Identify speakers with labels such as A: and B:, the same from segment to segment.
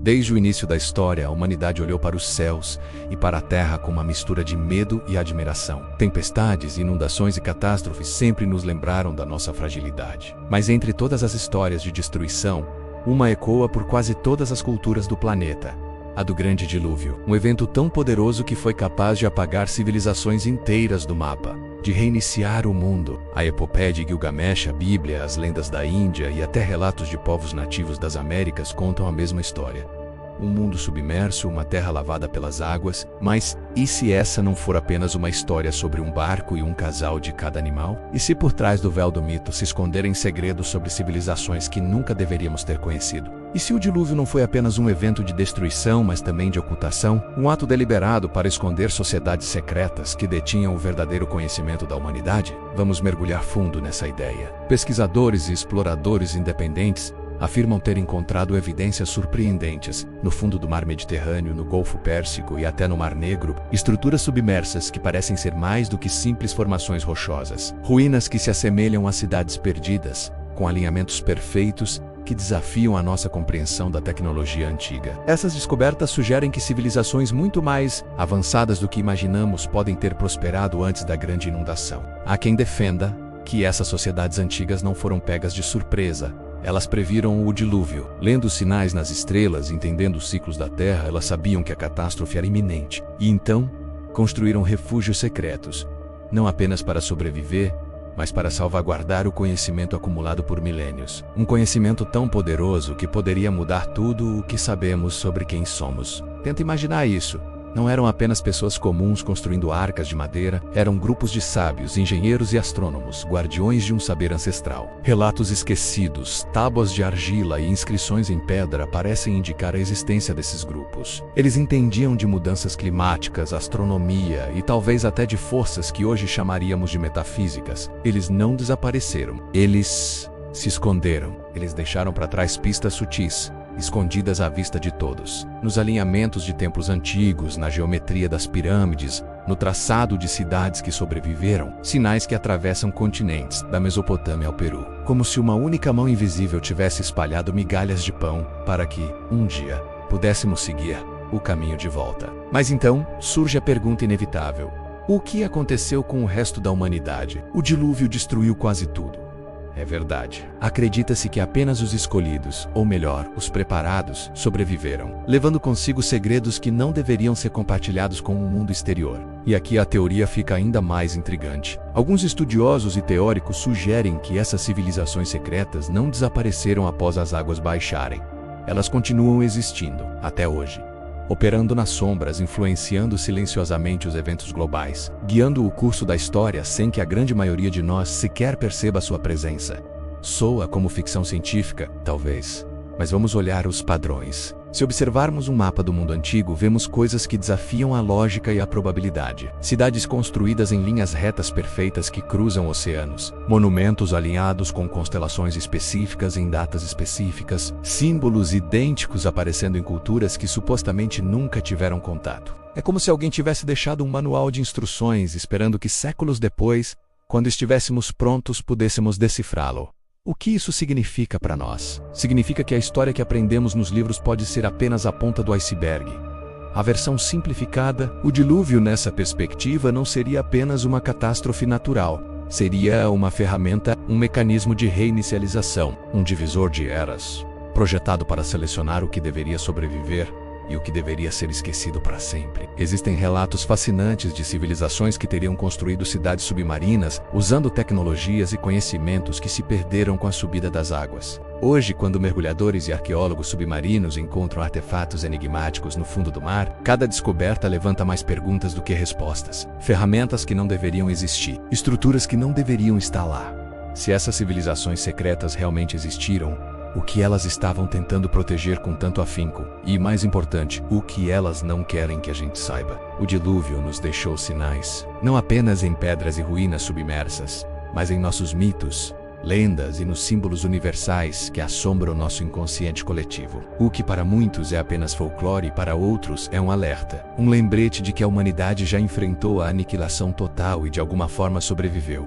A: Desde o início da história, a humanidade olhou para os céus e para a terra com uma mistura de medo e admiração. Tempestades, inundações e catástrofes sempre nos lembraram da nossa fragilidade. Mas entre todas as histórias de destruição, uma ecoa por quase todas as culturas do planeta: a do Grande Dilúvio. Um evento tão poderoso que foi capaz de apagar civilizações inteiras do mapa, de reiniciar o mundo. A epopeia de Gilgamesh, a Bíblia, as lendas da Índia e até relatos de povos nativos das Américas contam a mesma história. Um mundo submerso, uma terra lavada pelas águas. Mas e se essa não for apenas uma história sobre um barco e um casal de cada animal? E se por trás do véu do mito se esconderem segredos sobre civilizações que nunca deveríamos ter conhecido? E se o dilúvio não foi apenas um evento de destruição, mas também de ocultação? Um ato deliberado para esconder sociedades secretas que detinham o verdadeiro conhecimento da humanidade? Vamos mergulhar fundo nessa ideia. Pesquisadores e exploradores independentes afirmam ter encontrado evidências surpreendentes no fundo do mar Mediterrâneo, no Golfo Pérsico e até no Mar Negro, estruturas submersas que parecem ser mais do que simples formações rochosas, ruínas que se assemelham a cidades perdidas, com alinhamentos perfeitos que desafiam a nossa compreensão da tecnologia antiga. Essas descobertas sugerem que civilizações muito mais avançadas do que imaginamos podem ter prosperado antes da grande inundação. Há quem defenda que essas sociedades antigas não foram pegas de surpresa. Elas previram o dilúvio. Lendo os sinais nas estrelas, entendendo os ciclos da Terra, elas sabiam que a catástrofe era iminente. E então, construíram refúgios secretos, não apenas para sobreviver, mas para salvaguardar o conhecimento acumulado por milênios. Um conhecimento tão poderoso que poderia mudar tudo o que sabemos sobre quem somos. Tenta imaginar isso. Não eram apenas pessoas comuns construindo arcas de madeira, eram grupos de sábios, engenheiros e astrônomos, guardiões de um saber ancestral. Relatos esquecidos, tábuas de argila e inscrições em pedra parecem indicar a existência desses grupos. Eles entendiam de mudanças climáticas, astronomia e talvez até de forças que hoje chamaríamos de metafísicas. Eles não desapareceram. Eles se esconderam. Eles deixaram para trás pistas sutis, escondidas à vista de todos. Nos alinhamentos de templos antigos, na geometria das pirâmides, no traçado de cidades que sobreviveram, sinais que atravessam continentes, da Mesopotâmia ao Peru. Como se uma única mão invisível tivesse espalhado migalhas de pão para que, um dia, pudéssemos seguir o caminho de volta. Mas então, surge a pergunta inevitável: o que aconteceu com o resto da humanidade? O dilúvio destruiu quase tudo. É verdade. Acredita-se que apenas os escolhidos, ou melhor, os preparados, sobreviveram, levando consigo segredos que não deveriam ser compartilhados com o mundo exterior. E aqui a teoria fica ainda mais intrigante. Alguns estudiosos e teóricos sugerem que essas civilizações secretas não desapareceram após as águas baixarem. Elas continuam existindo, até hoje, operando nas sombras, influenciando silenciosamente os eventos globais, guiando o curso da história sem que a grande maioria de nós sequer perceba sua presença. Soa como ficção científica, talvez, mas vamos olhar os padrões. Se observarmos um mapa do mundo antigo, vemos coisas que desafiam a lógica e a probabilidade. Cidades construídas em linhas retas perfeitas que cruzam oceanos. Monumentos alinhados com constelações específicas em datas específicas. Símbolos idênticos aparecendo em culturas que supostamente nunca tiveram contato. É como se alguém tivesse deixado um manual de instruções, esperando que séculos depois, quando estivéssemos prontos, pudéssemos decifrá-lo. O que isso significa para nós? Significa que a história que aprendemos nos livros pode ser apenas a ponta do iceberg. A versão simplificada, o dilúvio nessa perspectiva não seria apenas uma catástrofe natural. Seria uma ferramenta, um mecanismo de reinicialização, um divisor de eras, projetado para selecionar o que deveria sobreviver e o que deveria ser esquecido para sempre. Existem relatos fascinantes de civilizações que teriam construído cidades submarinas usando tecnologias e conhecimentos que se perderam com a subida das águas. Hoje, quando mergulhadores e arqueólogos submarinos encontram artefatos enigmáticos no fundo do mar, cada descoberta levanta mais perguntas do que respostas. Ferramentas que não deveriam existir, estruturas que não deveriam estar lá. Se essas civilizações secretas realmente existiram, o que elas estavam tentando proteger com tanto afinco? E, mais importante, o que elas não querem que a gente saiba? O dilúvio nos deixou sinais, não apenas em pedras e ruínas submersas, mas em nossos mitos, lendas e nos símbolos universais que assombram nosso inconsciente coletivo. O que para muitos é apenas folclore, para outros é um alerta, um lembrete de que a humanidade já enfrentou a aniquilação total e de alguma forma sobreviveu.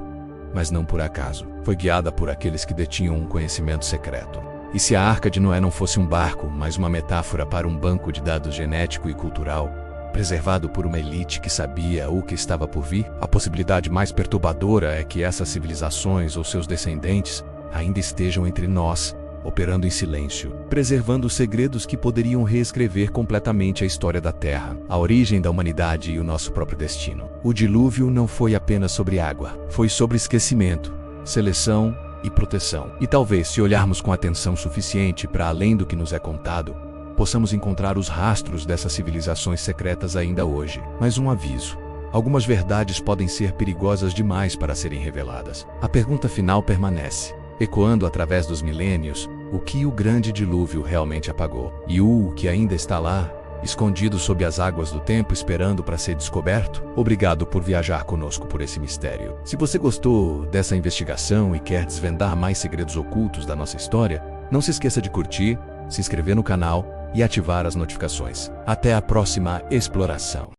A: Mas não por acaso, foi guiada por aqueles que detinham um conhecimento secreto. E se a Arca de Noé não fosse um barco, mas uma metáfora para um banco de dados genético e cultural, preservado por uma elite que sabia o que estava por vir? A possibilidade mais perturbadora é que essas civilizações ou seus descendentes ainda estejam entre nós, operando em silêncio, preservando segredos que poderiam reescrever completamente a história da Terra, a origem da humanidade e o nosso próprio destino. O dilúvio não foi apenas sobre água, foi sobre esquecimento, seleção e proteção. E talvez, se olharmos com atenção suficiente para além do que nos é contado, possamos encontrar os rastros dessas civilizações secretas ainda hoje. Mas um aviso: algumas verdades podem ser perigosas demais para serem reveladas. A pergunta final permanece, ecoando através dos milênios: o que o grande dilúvio realmente apagou? E o que ainda está lá, escondido sob as águas do tempo, esperando para ser descoberto? Obrigado por viajar conosco por esse mistério. Se você gostou dessa investigação e quer desvendar mais segredos ocultos da nossa história, não se esqueça de curtir, se inscrever no canal e ativar as notificações. Até a próxima exploração.